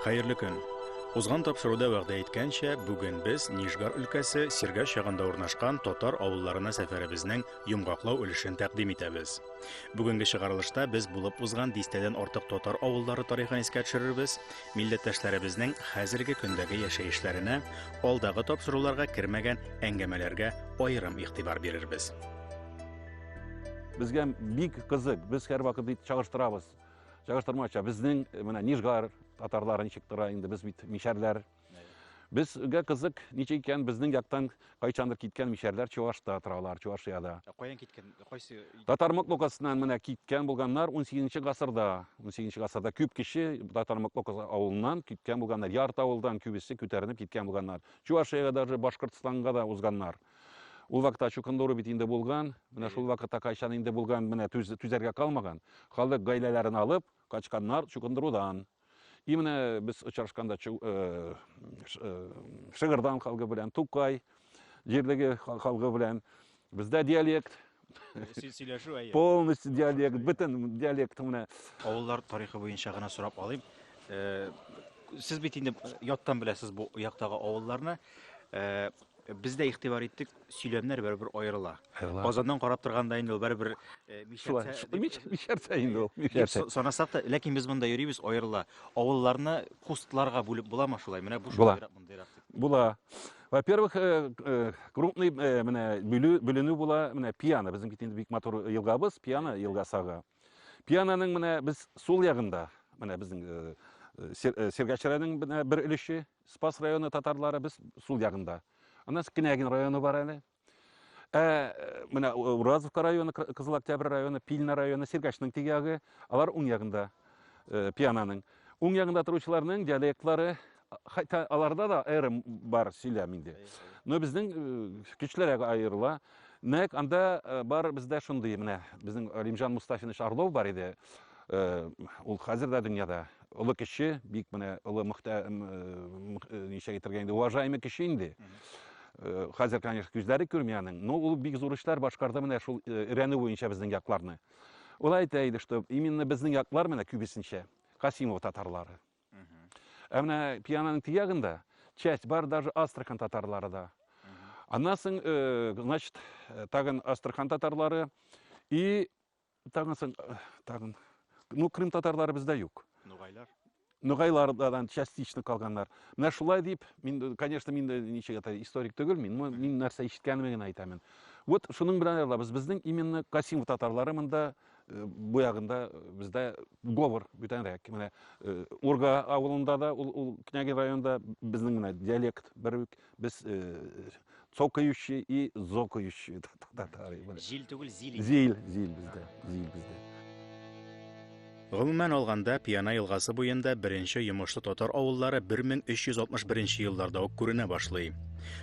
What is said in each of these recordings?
Хәерле көн. Узган тапшыруда вәгъдә иткәнчә, бүген без Нижгар өлкәсе Сиргә чагында урнашкан татар авылларына сәфәребезнең йомгаклау өлешен тәкъдим итәбез. Бүгенге чыгарылышта без булып узган дистәдән артык татар авыллары тарихын искә төшерербез, милләттәшләребезнең хәзерге көндәге яшәешләренә, алдагы тапшыруларга кермәгән әңгәмәләргә аерым игътибар бирербез. Безгә бик кызык, без һәр вакыт чагыштырабыз. Чагыштырмача, безнең менә Нижгар татарлары ничек тора инде, без бит мишәрләр. Безгә кызык, ничек икән безнең яктан кайчандыр киткән мишәрләр Чувашта торалар, Чувашиядә. Каян киткән? Кайсы Татар Моклокасыннан менә киткән булганнар 18 гасырда. 18 гасырда күп кеше Татар Моклокас авылыннан киткән булганнар, ярты авылдан күбесе күтәренеп киткән булганнар. Чувашиягә даже Башкортстанга да узганнар. Ул вакытта Чукындыру бит инде булган, менә шул вакытта кайчан инде булган, менә түзәргә калмаган. Халык гаиләләрен алып качканнар Чукындырудан. И менә без очрашканда Шыгырдан халкы белән, Тукай җирлеге халкы белән бездә диалект, сөйләшү әйе. полностью диалект, бөтен диалект менә. Авыллар тарихы буенча гына сорап алыйм. Сез бит инде яттан беләсез бу яктагы авылларны. Бездә игътибар иттек, сөйләмнәр бер-бер аерыла. Казаннан карап торганда инде ул бер-бер мишәрсә инде ул, мишәрсә. Санасак та, ләкин без монда йөрибез, аерыла. Авылларны кустларга бүлеп буламы шулай? Менә бу Була. мондайрак. Була. Во-первых, крупный менә бүленү була, менә Пиана, безнең бит инде бик матур елгабыз, Пиана елгасыга. Пиананың менә без сул ягында, менә безнең Сергәчәрәнең менә бер өлеше, Спас районы татарлары без сул ягында. Аннан Кенәгин районы бар әле. Менә Уразовка районы, Кызыл Октябрь районы, Пильна районы, Сергәчнең теге ягы, алар уң ягында Пиананың. Уң ягында торучыларның диалектлары, хәтта аларда да аерым бар сөйләм инде. Но безнең көчләргә аерыла. Нәк анда бар бездә шундый менә безнең Алимҗан Мустафинович Орлов бар иде. Ул хәзер дә дөньяда улы кеше, бик менә улы ничек әйтергә инде, уважаемый кеше инде. Хәзер, конечно, күзләре күрмәянең, но ул бик зур эшләр башкарды менә шул өйрәнү буенча безнең якларны. Ул әйтә иде, что именно безнең яклар менә күбесенчә Касимов татарлары. Менә Пиананың тиягында часть бар, даже Астрахань татарлары да. Аннан соң, значит, тагын Астрахань татарлары и тагын, ну, Крым татарлары бездә юк. Нугайлардан частично калганнар. Менә шулай дип, мин, конечно, мин ничек историк түгел, мин нәрсә ишеткәнемне генә әйтәмен. Вот шуның белән алабыз. Безнең именно Касимов татарлары монда бу ягында бездә говор бүтәнрәк. Менә Урга авылында да, ул Кенәгин районында безнең менә диалект бер үк, без цокающий и зокающий татарлар. Җил түгел, зил. Зил бездә, зил бездә. Гомумән алганда, Пиана елгасы буенда беренче йомышлы татар авыллары 1361 елларда ук күренә башлый.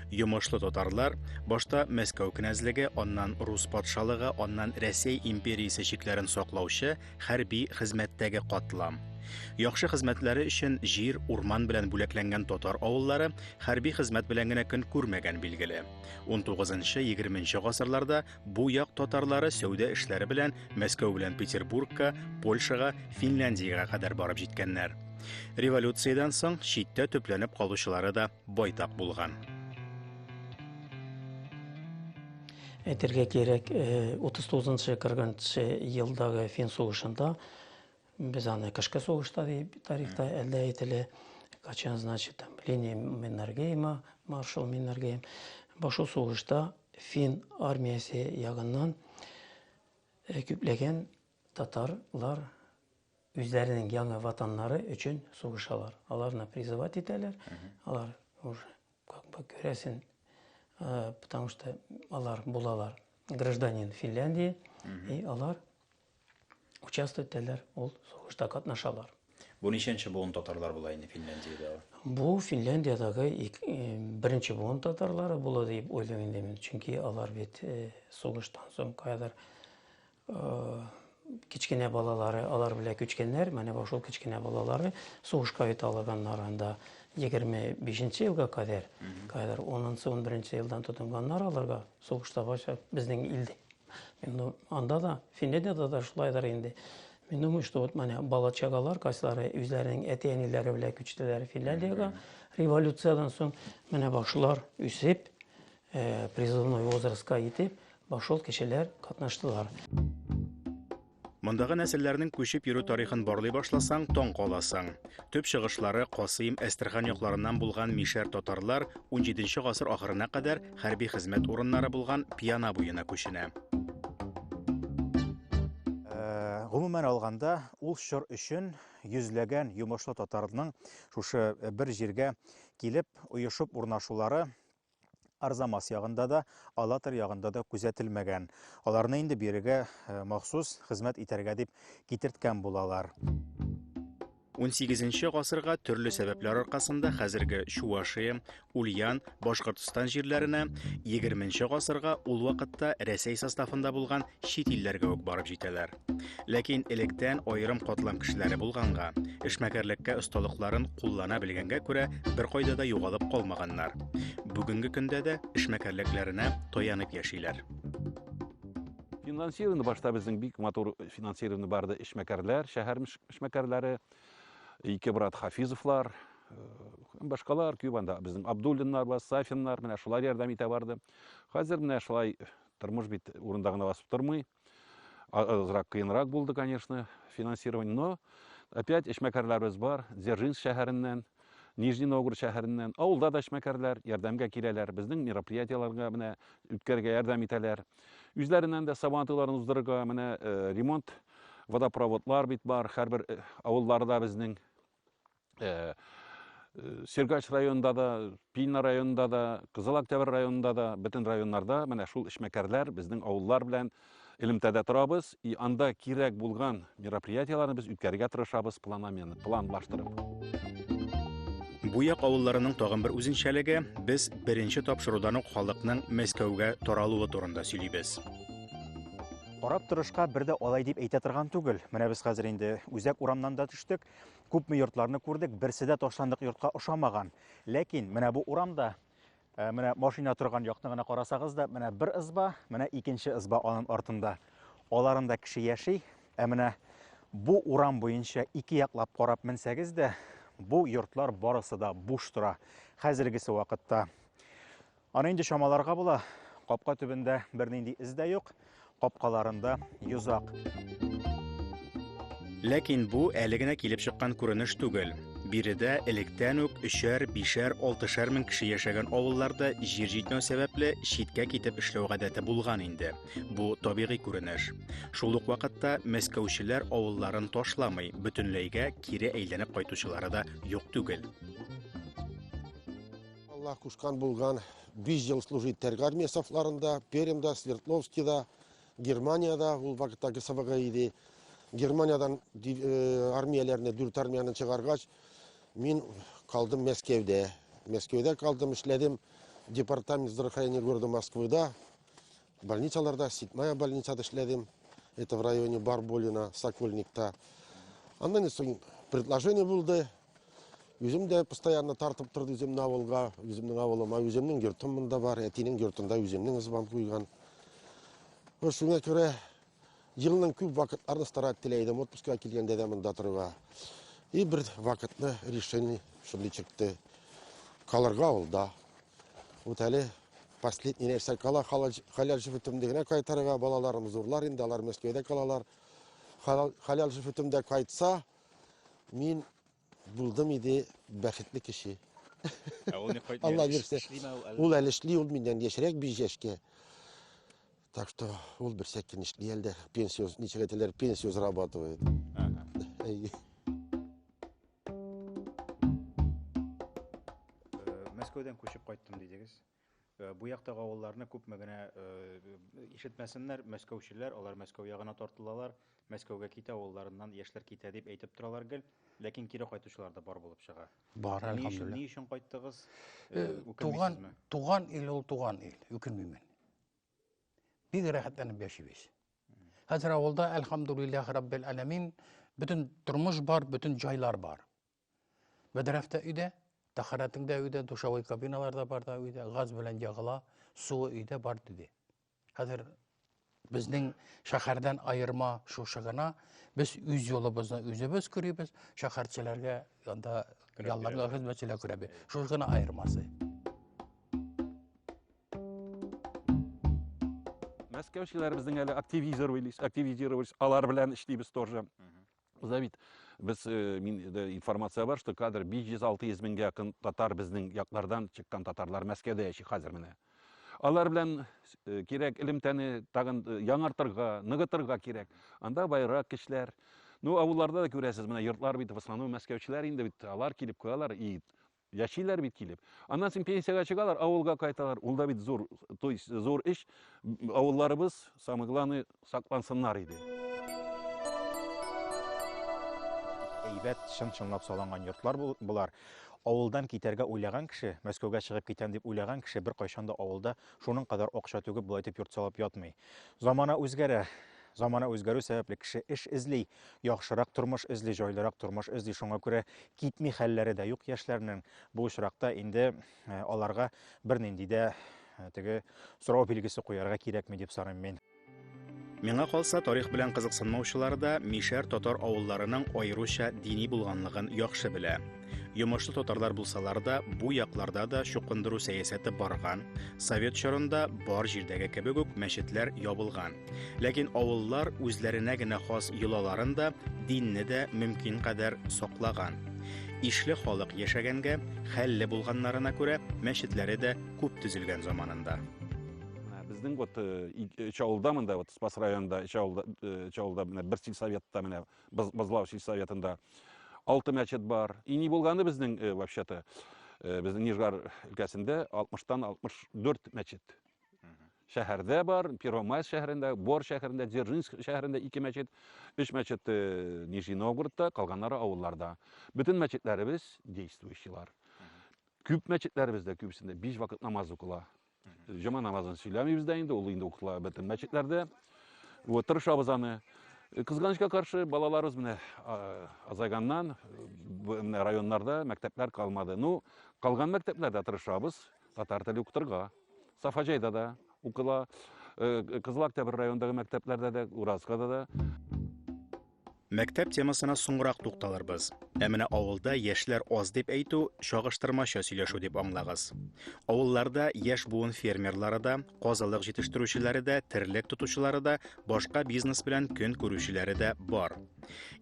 Йомышлы татарлар башта Мәскәү князьлеге, аннан Рус патшалыгы, аннан Россия империясе чикләрен саклаучы хәрби хезмәттәге катлам. Яхшы хезмәтләре өчен җир, урман белән бүләкләнгән татар авыллары хәрби хезмәт белән генә көн күрмәгән билгеле. 19-20 гасырларда бу як татарлары сәүдә эшләре белән Мәскәү белән Петербургка, Польшага, Финляндиягә кадәр барып җиткәннәр. Революциядән соң читтә төпләнеп калучылары да байтак булган. Әйтергә кирәк, 39-40 елдагы фин сугышында biz аны кышкы сугышта дип тарихта әлдә әйтелә. Качан, значит, там линия Меннергейма, маршал Меннергейм. Башу сугышта фин армиясе ягыннан күпләгән татарлар үзләренең яңа ватаннары өчен сугышалар. Аларны призывать итәләр. Алар уже как бы күрәсен, потому что алар булалар гражданин Финляндии, и алар участвуют итәләр, ул сугышта катнашалар. Бу ничәнче буын татарлар була инде Финляндиядә? Бу Финляндиядагы беренче буын татарлары була дип уйлыйм инде мин. Чөнки алар бит сугыштан соң кайдыр кичкенә балалары, алар белән күчкәннәр, менә шул кичкенә балалары сугышка бит алганнар анда 25-нче елга кадәр, кайдыр 10-11-нче елдан тотынганнар аларга сугышта башлап безнең илдә. Анда да, Финляндиядә да шулайдыр инде. Ben думаю, что вот бала-чагалар, кайсылары үзләренең әти-әниләре белән күчтеләр Финляндиягә. Революциядан соң менә башлар үсеп, призывной возрастка итеп, башыл кешеләр катнаштылар. Мондагы нәселләрнең күчеп йөрү тарихын барлый башласаң, таң каласың. Төп чыгышлары Касыйм, Әстерхан якларыннан булган мишәр татарлар 17нче гасыр ахырына кадәр хәрби хезмәт урыннары булган Пиана буена күченә. Гомумән алганда, ул чор өчен йөзләгән йомышлы татарның шушы бер җиргә килеп оешып урнашулары арзамас ягында да, Алатыр ягында да күзәтелмәгән. Аларны инде бирегә махсус хезмәт итәргә дип китерткән булалар. 18нче гасырга төрле сәбәпләр аркасында хәзерге Чувашия, Ульян, Башкортстан җирләренә, 20нче гасырга ул вакытта Рәсәй составында булган чит илләргә үк барып җитәләр. Ләкин электән аерым катлам кешеләре булганга, эшмәкәрлеккә осталыкларын куллана белгәнгә күрә бер кайда да югалып калмаганнар. Бүгенге көндә дә эшмәкәрлекләренә таянып яшиләр. Финансированы башта безнең бик матур финансированы барды эшмәкәрләр, шәһәр эшмәкәрләре, ике брат Хафизовлар, башкалар Кубанда безнең Абдуллиннар бар, Сафиннар, менә шулар ярдәм итә барды. Хәзер менә шулай тормыш бит урында гына басып тормый. Азрак кыенрак булды, конечно, финансирование, но опять эшмәкәрләребез бар, Дзержинск шәһәреннән, Нижний Новгород шәһәреннән, авылда да эшмәкәрләр ярдәмгә киләләр, безнең мероприятияларга менә үткәргә ярдәм итәләр. Үзләреннән дә сабантыларын уздырырга, менә ремонт водопроводлар бит бар, һәрбер авылларда безнең Сергач районында да, Пильна районында да, Кызыл Октябрь районында да, бөтен районнарда менә шул эшмәкәрләр безнең авыллар белән элемтәдә торабыз, и анда кирәк булган мероприятияларны без үткәргә тырышабыз планлаштырып. Бу як авылларының тагын бер үзенчәлеге, без беренче тапшырудан ук халыкның Мәскәүгә таралуы турында сөйлибез. Карап торышка бер дә алай дип әйтә торган түгел. Менә без хәзер инде үзәк урамнан да төштек, күпме йортларны күрдек, берсе дә ташландык йортка ошамаган. Ләкин менә бу урамда, менә машина торган якны гына карасагыз да, менә бер ызба, менә икенче ызба аның артында. Аларында кеше яши, менә бу урам буенча ике яклап карап менсәгез дә, бу йортлар барысы да буш тора. Хәзергесе вакытта. Аны инде шамаларга була. Капка төбендә бернинди эз дә юк. Капкаларында йозак. Ләкин бу әле генә килеп чыккан күренеш түгел. Биредә электән үк 3-әр, 5-әр, 6-шәр мең кеше яшәгән авылларда җир җитмәү сәбәпле читкә китеп эшләү гадәте булган инде. Бу табигый күренеш. Шул ук вакытта мәскәүчеләр авылларын ташламый, бөтенләйгә кире әйләнеп кайтучылары да юк түгел. Аллах кушкан булган 5 ел служить Тәрге армия сафларында, Перемдә, Свердловскида, Германияда, ул вакытта ГСВГ иде. Германиядан армияләрне, дүрт армияны чыгаргач, мин калдым Мәскәүдә. Мәскәүдә калдым, эшләдем департамент здравоохранения города Москвыда, больницаларда, 7-я больницада эшләдем. Это в районе Барболина, Сокольникта. Аннан соң предложение булды. Үзем дә постоянно тартып торды үземнең авылга, үземнең авылыма, үземнең йортым монда бар, әтинең йортында үземнең ызбам куйган. Шуңа күрә елның күп вакытларны старат теләйдем, отпускка килгәндә дә монда торырга. И бер вакытны решение шундый чыкты. Калырга авылда. Вот әле последний нәрсә кала, халял җифетемдә генә кайтарырга, балаларым зурлар инде, алар Мәскәүдә калалар. Халял җифетемдә кайтса, мин булдым иде бәхетле кеше. Алла бирсә. Ул әле эшли, ул миннән яшьрәк 5 яшькә. Так что ул бер сәкин эшли әле, пенсия, ничек әйтәләр, пенсия зарабатывает. Мәскәүдән күчеп кайттым дидегез. Бу яктагы авылларны күпме генә ишетмәсеннәр, мәскәүчеләр, алар Мәскәү ягына тартылалар, Мәскәүгә китә, авылларыннан яшьләр китә дип әйтеп торалар гел, ләкин кире кайтучылар да бар булып чыга. Бар, әлхамдулилlah. Ни өчен кайттыгыз? Туган ил ул туган ил, үкенмимен. Бик рәхәтләнеп яшибез. Хәзер авылда, әлхамдулиллах раббил аламин, бөтен тормыш бар, бөтен җайлар бар. Бәдрәфтә өйдә, тахаратыңда өйдә, душавый кабиналарда бар да өйдә, газ белән ягыла, суы өйдә бар диде. Хәзер Безнең шәһәрдән айырма шушы гына. Без үз юлыбызны үзебез күрибез, шәһәрчеләргә анда ялларга хезмәтчеләр күрәбез. Шушы гына айырмасы. Мәскәүчеләр безнең әле активизировались, алар белән эшлибез тоже. Бит без миндә информация бар, что кадр 500-600 меңгә якын татар безнең яклардан чыккан татарлар Мәскәүдә яши хәзер менә. Алар белән кирәк илемтәне тагын яңартырга, ныгытырга кирәк. Анда байрак кешеләр. Ну, авылларда да күрәсез, менә йортлар бит в основном мәскәүчеләр инде бит, алар килеп куялар и яшиләр бит килеп. Аннан соң пенсияга чыгалар, авылга кайталар. Ул да бит зур, то есть зур эш. Авылларыбыз, самое главное, саклансыннар иде. Әйбәт чын-чынлап салынган йортлар булар. Авылдан китәргә уйлаган кеше, Мәскәүгә чыгып китәм дип уйлаган кеше бер кайчан да авылда шуның кадәр акча түгеп булай дип йорт салып ятмый. Замана үзгәрә. Замана үзгәрү сәбәпле кеше эш эзли, яхшырак тормыш эзли, җайлырак тормыш эзли. Шуңа күрә китми хәлләре дә юк яшьләрнең. Бу очракта инде аларга бернинди дә теге сорау билгесе куярга кирәкми дип саныйм мин. Миңа калса, тарих белән кызыксынмаучылар да мишәр татар авылларының аеруча дини булганлыгын яхшы белә. Йомышлы татарлар булсалар да, бу якларда да чукындыру сәясәте барган. Совет чорында бар җирдәге кебек үк мәчетләр ябылган. Ләкин авыллар үзләренә генә хас йолаларын да, динне дә мөмкин кадәр саклаган. Ишле халык яшәгәнгә, хәлле булганнарына күрә мәчетләре дә күп төзелгән заманында. Безнең вот Чаулда монда, вот Спас районында, Чаулда бер сельсоветта менә Базлау сельсоветында 6 мәчет бар. И ни булганы безнең вообще-то безнең Нижгар өлкәсендә 60-тан 64 мәчет. Шәһәрдә бар, Первомайск шәһәрендә, Бор шәһәрендә, Дзержинск шәһәрендә 2 мәчет, 3 мәчет Нижний Новгородта, калганнары авылларда. Bütün мәчетләребез действующийлар. Күп мәчетләребездә күпсендә 5 вакыт намаз укыла. Җома намазын сөйләмибез дә инде, ул инде укыла bütün мәчетләрдә. Вот тырышабыз аны. Кызганычка каршы балаларыбыз менә азайганнан районнарда мәктәпләр калмады. Ну, калган мәктәпләрдә тырышабыз татар теле укытырга. Сафаҗайда да укыла, Кызыл Октябрь районындагы мәктәпләрдә дә, Уразкада да. Мәктәп темасына соңрак тукталырбыз. Ә менә авылда яшьләр аз дип әйтү чагыштырмача сөйләшү дип аңлагыз. Авылларда яшь буын фермерлары да, казылык җитештерүчеләре дә, терлек тотучылары да, башка бизнес белән көн күрүчеләре дә бар.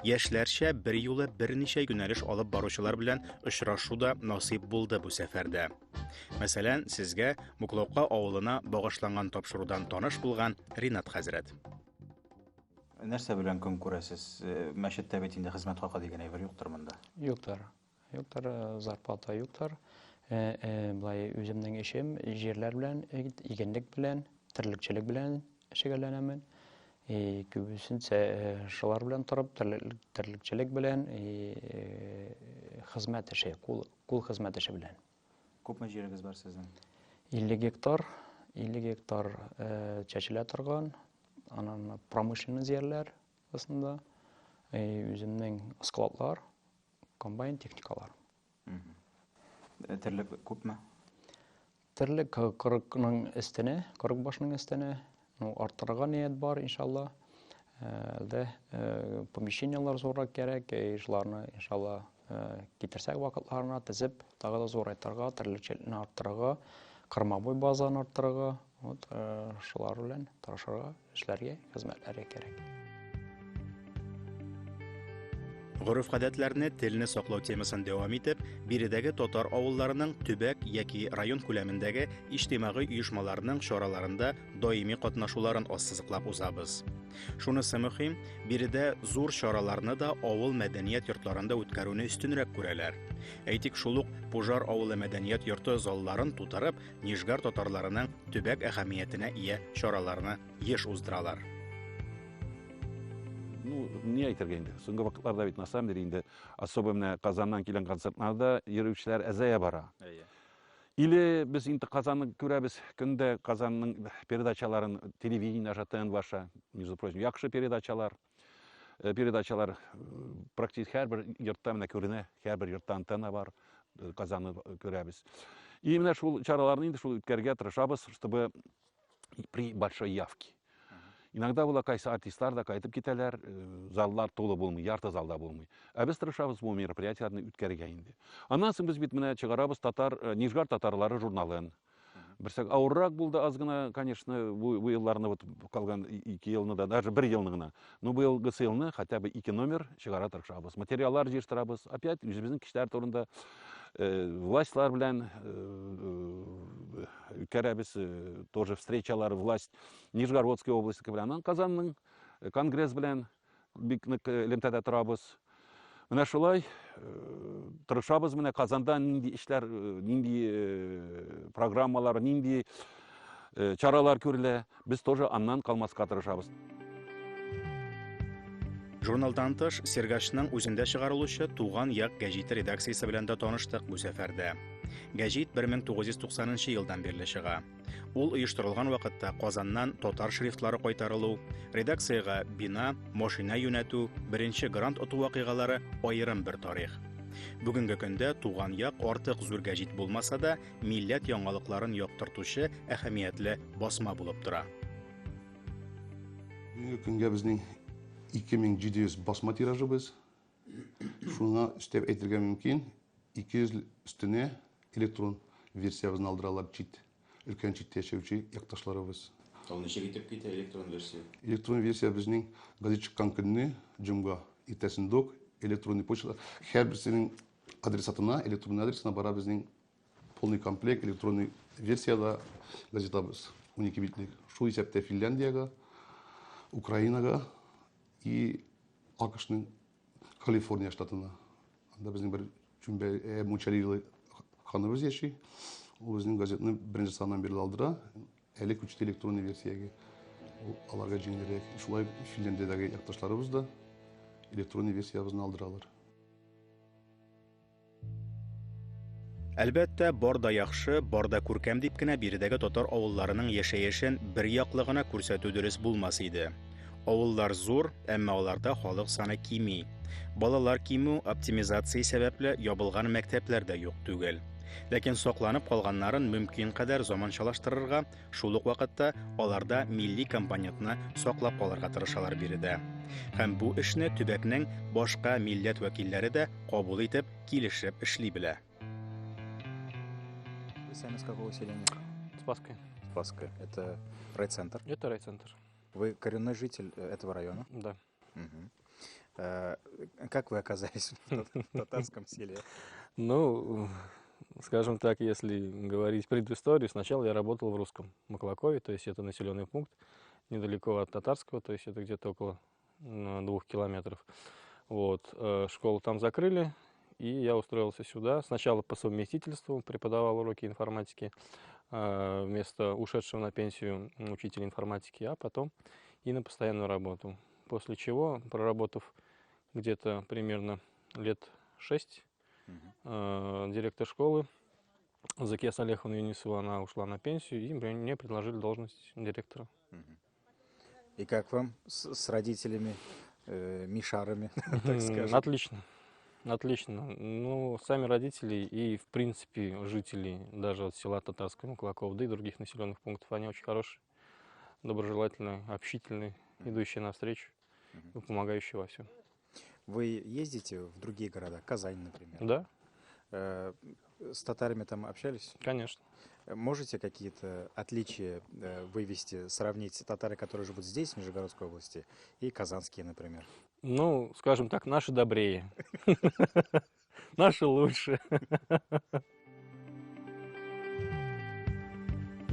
Яшьләрчә бер юлы берничә юнәлеш алып баручылар белән очрашу да насыйп булды бу сәфәрдә. Мәсәлән, сезгә Муклаука авылына багышланган тапшырудан таныш булган Ринат хәзрәт. Нәрсә белән көн күрәсез? Мәчеттә бит инде хезмәт хакы дигән әйбер юктыр монда. Юктыр. Юктыр, зарплата юктыр. Булай үземнең эшем җирләр белән, игенлек белән, терлекчелек белән шөгыльләнәмен. Күбесенчә шулар белән торып, терлекчелек белән, хезмәт эше, кул хезмәт эше белән. Күпме җирегез бар сезнең? 50 гектар чәчелә торган. Анан промышленный җирләр асында үземнең складлар, комбайн техникалар. Терлек күпме? Терлек 40-ның өстенә, 40 башның өстенә. Ну, артырга ният бар, иншалла. Помещениялар зуррак кирәк, эшләрне иншалла китерсәк вакытларына тезеп, тагы да зурайтырга, терлекчелекне арттырырга, кормовой базаны арттырырга. Вот шулар белән тырышырга, эшләргә, хезмәтләргә кирәк. Гореф-гадәтләрне, телне саклау темасын дәвам итеп, биредәге татар авылларының төбәк яки район күләмендәге иҗтимагый оешмаларның чараларында даими катнашуларын ассызыклап узабыз. Шунысы мөһим, биредә зур чараларны да авыл мәдәният йортларында үткәрүне өстенрәк күрәләр. Әйтик, шул ук Пужар авылы мәдәният йорты залларын тутырып, Нижгар татарларының төбәк әһәмиятенә ия чараларны еш уздыралар. Ну, не әйтергә инде. Соңгы вакытларда бит на самом деле инде особенно Казаннан килгән концертларда йөрүчеләр әзәя бара. Или без инде Казанны күрәбез, көндә Казанның передачаларын телевидение жатан ваша, между прочим, яхшы передачалар практически һәрбер йортта менә күренә, һәрбер йортта антенна бар, Казанны күрәбез. И менә шул чараларны инде шул үткәргә тырышабыз, чтобы при большой явке. Иногда була кайсы артистлар да кайтып китәләр, заллар толы булмый, ярты залда булмый. Ә без тырышабыз бу мероприятиеләрне үткәрергә инде. Аннан соң без бит менә чыгарабыз Нижгар татарлары журналын. Берсәк авыррак булды аз гына, конечно, бу елларны вот калган 2 елны да, даже 1 елны гына. Но бу елгы елны хотя бы 2 номер чыгара тырышабыз. Материаллар җыштырабыз. Опять үзебезнең кешеләр турында властьлар белән үткәрәбез тоже встречалар власть Нижегородской области белән, Казанның конгресс белән бик нык элемтәдә торабыз. Менә шулай тырышабыз, менә Казанда нинди эшләр, нинди программалар, нинди чаралар күрелә, без тоже аннан калмаска тырышабыз. Журналдан тыш Сергачның үзендә чыгарылучы Туган як гәҗите редакциясе белән дә таныштык бу сәфәрдә. Гәҗит 1990 елдан бирле чыга. Ул оештырылган вакытта Казаннан татар шрифтлары кайтарылу, редакциягә бина, машина юнәтү, беренче грант оту вакыйгалары аерым бер тарих. Бүгенге көндә Туган як артык зур гәҗит булмаса да, милләт яңалыкларын яктыртучы әһәмиятле басма булып тора. Бүгенге көнгә безнең 2700 басма тиражыбыз. Шуңа өстәп әйтергә мөмкин, 200 өстенә электрон версиябызны алдыралар өлкән читтә яшәүче якташларыбыз. Ул ничек итеп китә электрон версия? Электрон версия безнең газет чыккан көнне җомга иртәсендәк электронный почта һәрберсенең адресатына, электрон адресына бара безнең полный комплект электронный версияда газетабыз 12 битлек. Шул исәптә Финляндиягә, Украинага и АКШның Калифорния штатына. Анда безнең бер Чүмбә Мучалилы ханыбыз яши. Ул безнең газетны беренче саннан бирле алдыра. Әле күчте электронный версиягә. Аларга җиңелрәк. Шулай Финляндиядәге якташларыбыз да электронный версиябызны алдыралар. Әлбәттә, бар да яхшы, бар да күркәм дип кенә биредәге татар авылларының яшәешен бер яклы гына күрсәтү дөрес булмас иде. Авыллар зур, әмма аларда халык саны кими. Балалар кимү оптимизация сәбәпле ябылган мәктәпләр дә юк түгел. Ләкин сакланып калганнарын мөмкин кадәр заманчалаштырырга, шул ук вакытта аларда милли компонентны саклап калырга тырышалар биредә. Һәм бу эшне төбәкнең башка милләт вәкилләре дә кабул итеп, килешеп эшли белә. Вы сами с какого селения? Спасская. Спасская. Это райцентр? Это райцентр. Вы коренной житель этого района? Да. Как вы оказались в татарском селе? Ну, скажем так, если говорить предысторию, сначала я работал в Русском Маклакове, то есть это населенный пункт недалеко от Татарского, то есть это где-то около 2 километров. Вот. Школу там закрыли, и я устроился сюда. Сначала по совместительству преподавал уроки информатики вместо ушедшего на пенсию учителя информатики, а потом и на постоянную работу. После чего, проработав где-то примерно лет 6, директор школы Закия Салеховна Юнисова, она ушла на пенсию, и мне предложили должность директора. И как вам с родителями, мишарами, так скажем? Отлично. Отлично. Ну, сами родители и, в принципе, жители даже от села Татарского, Маклакова, да и других населенных пунктов, они очень хорошие, доброжелательные, общительные, идущие навстречу и помогающие во всем. Вы ездите в другие города, Казань, например? Да. С татарами там общались? Конечно. Можете какие-то отличия вывести, сравнить татары, которые живут здесь, в Нижегородской области, и казанские, например? Ну, скажем так, наши добрее. Наши лучше.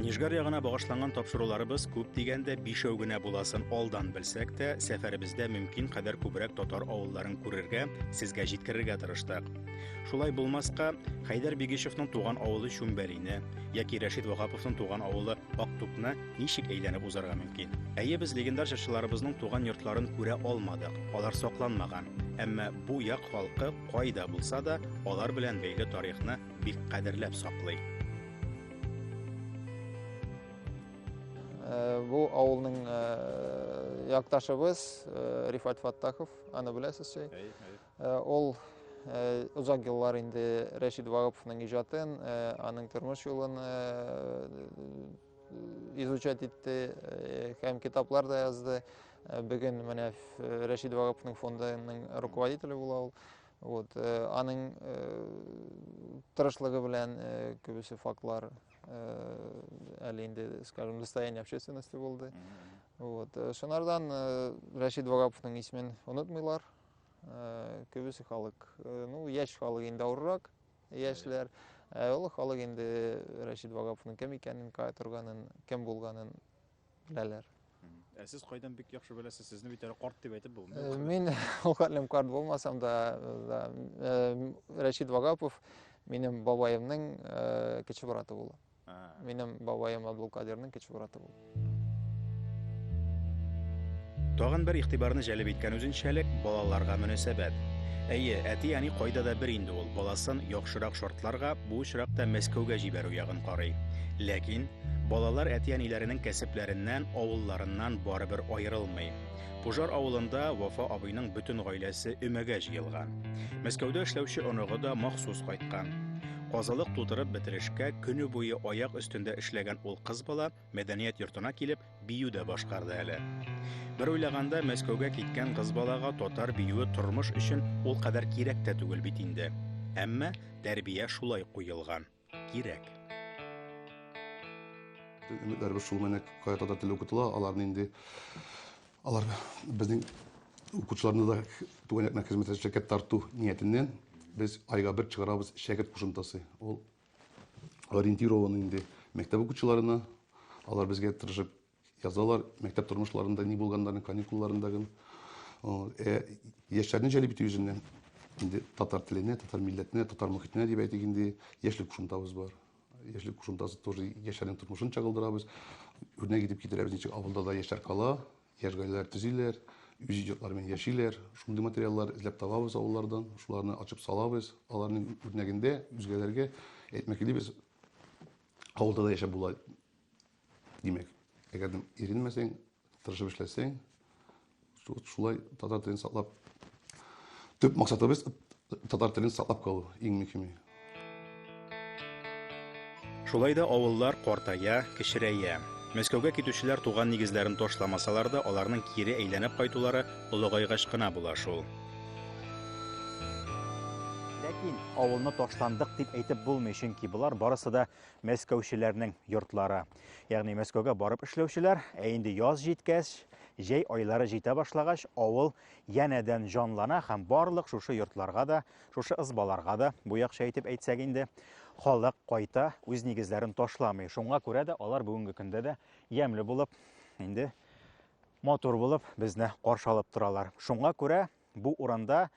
Нижгар ягына багышланган тапшыруларыбыз күп дигәндә 5 генә буласын алдан белсәк тә, сәфәребездә мөмкин кадәр күбрәк татар авылларын күрергә, сезгә җиткерергә тырыштык. Шулай булмаска, Хайдар Бигишевның туган авылы Шүмбәлине яки Рәшит Вагаповның туган авылы Актукны ничек әйләнеп узарга мөмкин? Әйе, без легендар җырчыларыбызның туган йортларын күрә алмадык, алар сакланмаган. Әмма бу як халкы кайда булса да, алар белән бәйле тарихны бик кадерләп саклый. Бу авылның якташыбыз Рифат Фаттахов, аны беләсез шәй. Ол узак еллар инде Рәшит Вагаповның иҗатын, аның тормыш юлын изучать итте, һәм китаплар да язды. Бүген менә Рәшид Вагаповның фондының руководителе була ул. Вот, аның тырышлыгы белән күбесе фактлар әле инде, скажем, достояние общественности булды. Вот, шунардан Рәшид Вагаповның исемен онытмыйлар. Күбесе халык, ну, яшь халык инде авыррак, яшьләр. Ул халык инде Рәшид Вагаповның кем икәнен, кая торганын, кем булганын беләләр. Сез кайдан бик яхшы беләсез, сезне бит әле карт дип әйтеп булмый. Мин ул хәтлем карт булмасам да, Рәшид Вагапов минем бабаемның кече браты була. Минем бабаем Абдулкадирның кече браты була. Тагын бер игътибарны җәлеп иткән үзенчәлек балаларга мөнәсәбәт. Әйе, әти әни кайда да бер инде ул, баласын яхшырак шартларга, бу очракта Мәскәүгә җибәрү ягын карый. Ләкин балалар әти-әниләренең кәсепләреннән, авылларыннан барыбер аерылмый. Пужар авылында Вафа абыйның бөтен гаиләсе өмәгә җыелган. Мәскәүдә эшләүче оныгы да махсус кайткан. Казылык тутырып бетерешкә көне буе аяк өстендә эшләгән ул кыз бала мәдәният йортына килеп биюдә башкарды әле. Бер уйлаганда Мәскәүгә киткән кыз балага татар биюе тормыш өчен ул кадәр кирәк тә түгел бит инде. Әмма тәрбия шулай куелган. Кирәк. Үмітлер бір шул мене каятада тіл оқытыла, аларны инде, алар біздің оқытушыларны да туған якна хезмәт шәкерт тарту ниятеннән біз айга бір чыгарабыз шәкерт кушымтасы. Ол ориентирован инде мектеп оқытушыларына, алар безгә тырышып язалар, мектеп тормышларында ни булганнарын, каникулларындагы яшьләрне җәлеп итү үзеннән инде татар теленә, татар милләтенә, татар мөхитенә дип әйтик инде яшьлек кушымтабыз бар. Яшьлек кушымтасы тоже яшьләрнең тормышын чагылдырабыз. Үрнәк итеп китерәбез, ничек авылда да яшьләр кала, яшь гаиләләр төзиләр, үз иҗатлары белән яшиләр. Шундый материаллар эзләп табабыз авыллардан, шуларны ачып салабыз. Аларның үрнәгендә үзгәләргә әйтмәк идебез. Авылда да яшәп була. Димәк, әгәр иренмәсәң, тырышып эшләсәң, шулай татар телен саклап, төп максатыбыз татар телен саклап калу, иң мөһиме. Шулай да авыллар картая, кечерәя. Мәскәүгә китүчеләр туган нигезләрен ташламасалар да, аларның кире әйләнеп кайтулары олыгайгач кына була шул. Ләкин авылны ташландык дип әйтеп булмый, чөнки булар барысы да мәскәүчеләрнең йортлары. Ягъни Мәскәүгә барып эшләүчеләр, инде яз җиткәч, җәй айлары җитә башлагач, авыл янәдән җанлана һәм барлык шушы йортларга да, шушы ызбаларга да, бу якча әйтеп әйтсәк инде, халык кайта, үз нигезләрен ташламый. Шуңа күрә дә алар бүгенге көндә дә ямьле булып, инде мотор булып безне каршы алып торалар. Шуңа күрә бу урында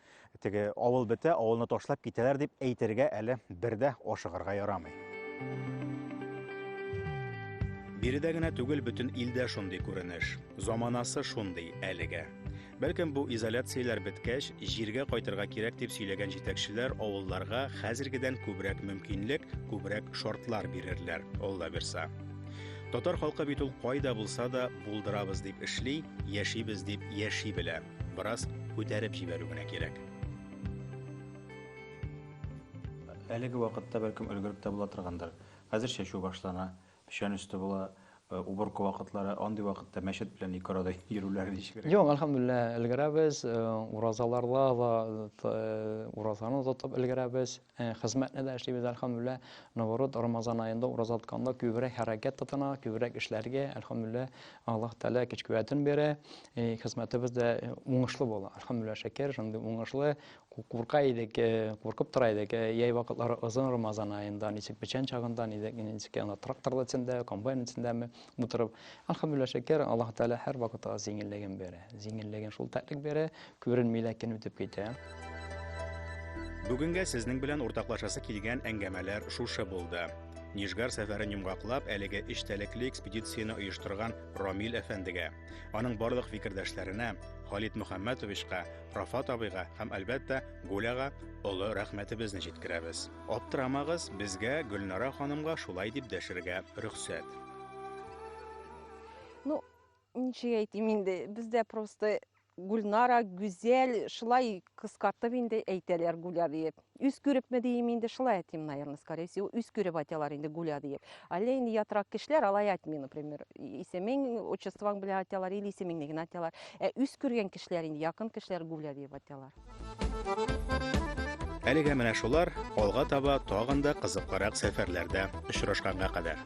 теге авыл бетә, авылны ташлап китәләр дип әйтергә әле бердә ашыгырга ярамый. Биредә генә түгел, бөтен илдә шундый күренеш. Заманасы шундый әлегә. Бәлкем бу изоляцияләр беткәч, җиргә кайтырга кирәк дип сөйләгән җитәкчеләр авылларга хәзергедән күбрәк мөмкинлек, күбрәк шартлар бирерләр, Алла бирсә. Татар халкы бит ул кайда булса да булдырабыз дип эшли, яшибез дип яши белә. Бераз күтәреп җибәрү генә кирәк. Әлеге вакытта бәлкем өлгереп тә була торгандыр. Хәзер чәчү башлана, печән үсте була. Уборка вакытлары, андый вакытта мәчет белән ике арада йөрүләр ничек? Юк, алхамдулилlah, өлгерәбез, уразаларда да уразаны тотып өлгерәбез, хезмәтне дә эшлибез, алхамдулилlah. Наоборот, Рамазан айында ураза тотканда күбрәк хәрәкәт тотына, күбрәк эшләргә, алхамдулилlah, Аллаһ Тәала көч куәтен бирә, хезмәтебез дә уңышлы була. Алхамдулилlah, шәкер, шундый уңышлы. Курка идек, куркып тора идек, яй вакытлары озын Рамазан айында, ничек печән чагында, ничек тракторлар içində, комбайн içindəmi утырып. Алхамдулилlah, шәкер, Аллаһ Тәала һәр вакытта зиңеллеген бирә. Зиңеллеген шул тәтлек бирә, күренмәй ләкин үтеп китә. Бүгенгә сезнең белән уртаклашасы килгән әңгәмәләр шушы булды. Нижгар сәфәрен йомгаклап, әлеге эштәлекле экспедицияны оештырган Рамил әфәндегә, аның барлык фикердәшләренә, Халид Мөхәммәтовичка, Рафат абыйга һәм әлбәттә Гүләгә олы рәхмәтебезне җиткерәбез. Аптырамагыз, безгә Гөлнара ханымга шулай дип дәшергә рөхсәт. Ну, ничек әйтим инде, бездә просто Гульнара, Güzel, шылай кыскартып инде әйтәләр Гуля диеп. Үз күрепме дiyeyim инде шылай әйтим, наверное, скорее всего, үз күреп әйтәләр инде Гуля диеп. Әле инде ятрак кешеләр алай әйтми, например, исемең, отчествоң белән әйтәләр, или исемеңне генә әйтәләр. Үз күргән кешеләр инде, якын кешеләр Гуля диеп әйтәләр. Әлегә менә шулар алга таба тагын да кызыклырак сәфәрләрдә очрашканга кадәр.